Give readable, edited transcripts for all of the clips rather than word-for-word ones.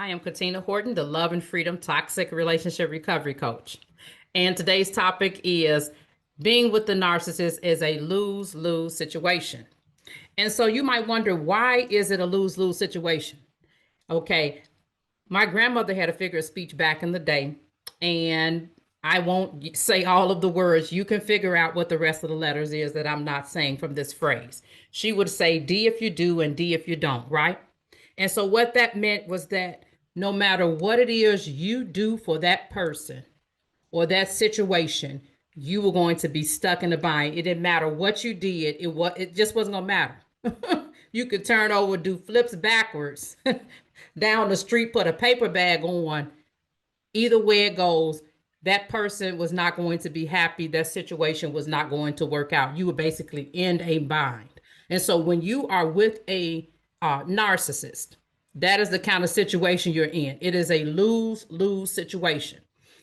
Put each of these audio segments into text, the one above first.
I am Katina Horton, the Love and Freedom Toxic Relationship Recovery Coach. And today's topic is being with the narcissist is a lose-lose situation. And so you might wonder, why is it a lose-lose situation? Okay, my grandmother had a figure of speech back in the day, and I won't say all of the words. You can figure out what the rest of the letters is that I'm not saying from this phrase. She would say D if you do and D if you don't, right? And so what that meant was that no matter what it is you do for that person or that situation, you were going to be stuck in the bind. It didn't matter what you did. It just wasn't gonna matter. You could turn over, do flips backwards down the street, put a paper bag on. Either way it goes, that person was not going to be happy. That situation was not going to work out. You would basically end a bind. And so when you are with a narcissist, that is the kind of situation you're in. It is a lose-lose situation.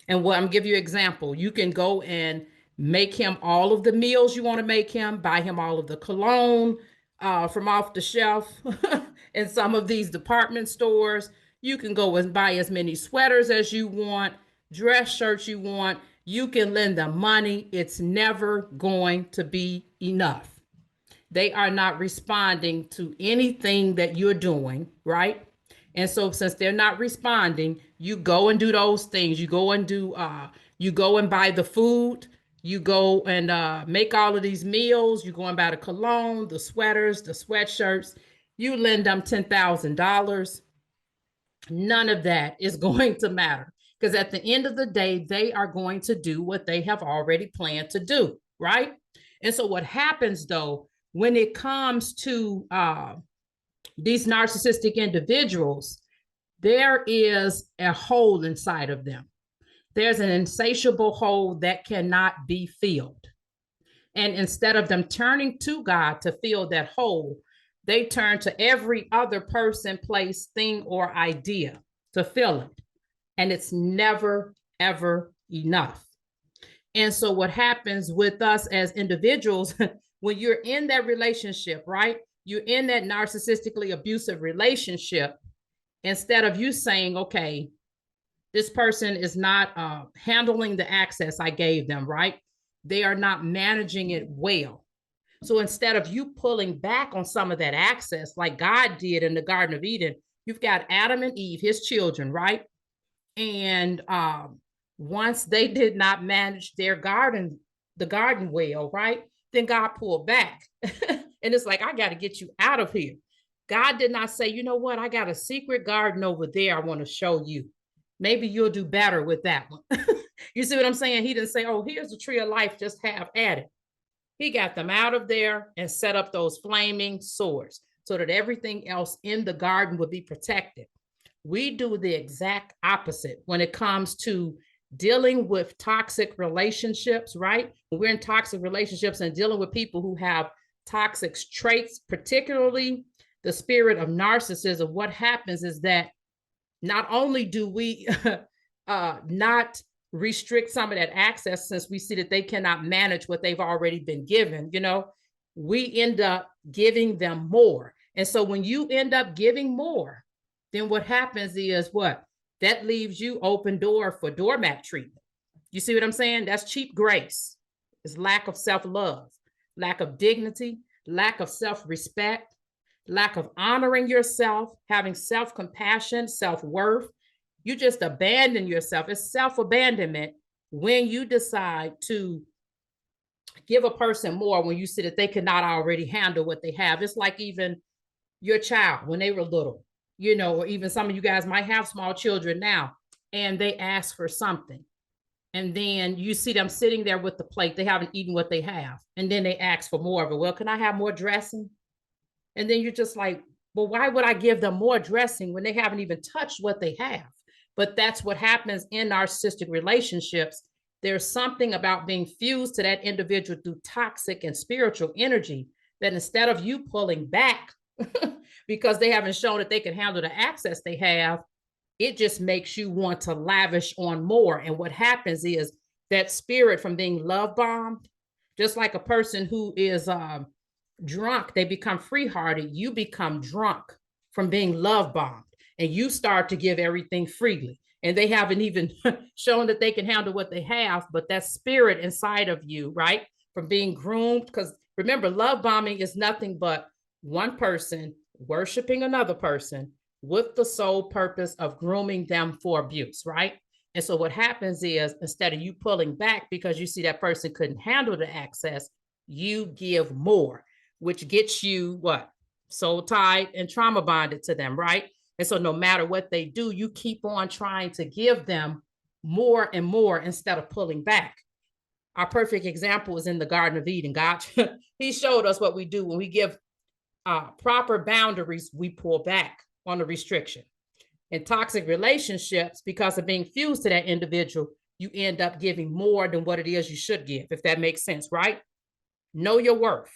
And what I'm give you an example. You can go and make him all of the meals you want to make him, buy him all of the cologne from off the shelf in some of these department stores. You can go and buy as many sweaters as you want, dress shirts you want. You can lend them money. It's never going to be enough. They are not responding to anything that you're doing, right? And so since they're not responding, you go and do those things. You go and buy the food. You go and make all of these meals. You go and buy the cologne, the sweaters, the sweatshirts. You lend them $10,000. None of that is going to matter, because at the end of the day, they are going to do what they have already planned to do, right? And so what happens though, when it comes to these narcissistic individuals, there is a hole inside of them. There's an insatiable hole that cannot be filled. And instead of them turning to God to fill that hole, they turn to every other person, place, thing, or idea to fill it. And it's never, ever enough. And so what happens with us as individuals, when you're in that relationship, right? You're in that narcissistically abusive relationship. Instead of you saying, okay, this person is not handling the access I gave them, right? They are not managing it well. So instead of you pulling back on some of that access, like God did in the Garden of Eden, you've got Adam and Eve, his children, right? And once they did not manage their garden, the garden well, right? Then God pulled back. And it's like, I got to get you out of here. God did not say, you know what? I got a secret garden over there I want to show you. Maybe you'll do better with that one. You see what I'm saying? He didn't say, oh, here's the tree of life, just have at it. He got them out of there and set up those flaming swords so that everything else in the garden would be protected. We do the exact opposite when it comes to dealing with toxic relationships, right? When we're in toxic relationships and dealing with people who have toxic traits, particularly the spirit of narcissism, what happens is that not only do we not restrict some of that access, since we see that they cannot manage what they've already been given, we end up giving them more. And so when you end up giving more, then what happens is what? That leaves you open door for doormat treatment. You see what I'm saying? That's cheap grace. It's lack of self-love, lack of dignity, lack of self-respect, lack of honoring yourself, having self-compassion, self-worth. You just abandon yourself. It's self-abandonment when you decide to give a person more when you see that they cannot already handle what they have. It's like even your child when they were little, or even some of you guys might have small children now, and they ask for something. And then you see them sitting there with the plate. They haven't eaten what they have. And then they ask for more of it. Well, can I have more dressing? And then you're just like, well, why would I give them more dressing when they haven't even touched what they have? But that's what happens in narcissistic relationships. There's something about being fused to that individual through toxic and spiritual energy that instead of you pulling back because they haven't shown that they can handle the access they have, it just makes you want to lavish on more. And what happens is that spirit from being love bombed, just like a person who is drunk, they become free-hearted. You become drunk from being love bombed. and you start to give everything freely. And they haven't even shown that they can handle what they have, but that spirit inside of you, right? From being groomed, because remember, love bombing is nothing but one person worshiping another person with the sole purpose of grooming them for abuse, right? And so what happens is instead of you pulling back because you see that person couldn't handle the access, you give more, which gets you what? Soul tied and trauma bonded to them, right? And so no matter what they do, you keep on trying to give them more and more instead of pulling back. Our perfect example is in the Garden of Eden. God, he showed us what we do when we give proper boundaries, we pull back on the restriction. In toxic relationships, because of being fused to that individual, you end up giving more than what it is you should give, if that makes sense, right? Know your worth.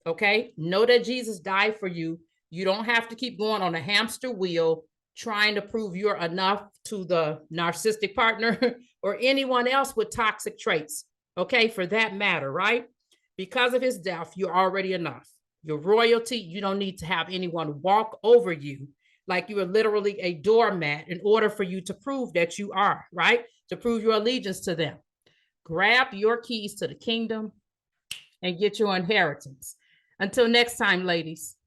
Okay. Know that Jesus died for you. You don't have to keep going on a hamster wheel trying to prove you're enough to the narcissistic partner or anyone else with toxic traits. Okay. For that matter, right? Because of his death, you're already enough. Your royalty, you don't need to have anyone walk over you like you are literally a doormat in order for you to prove that you are, right? To prove your allegiance to them. Grab your keys to the kingdom and get your inheritance. Until next time, ladies.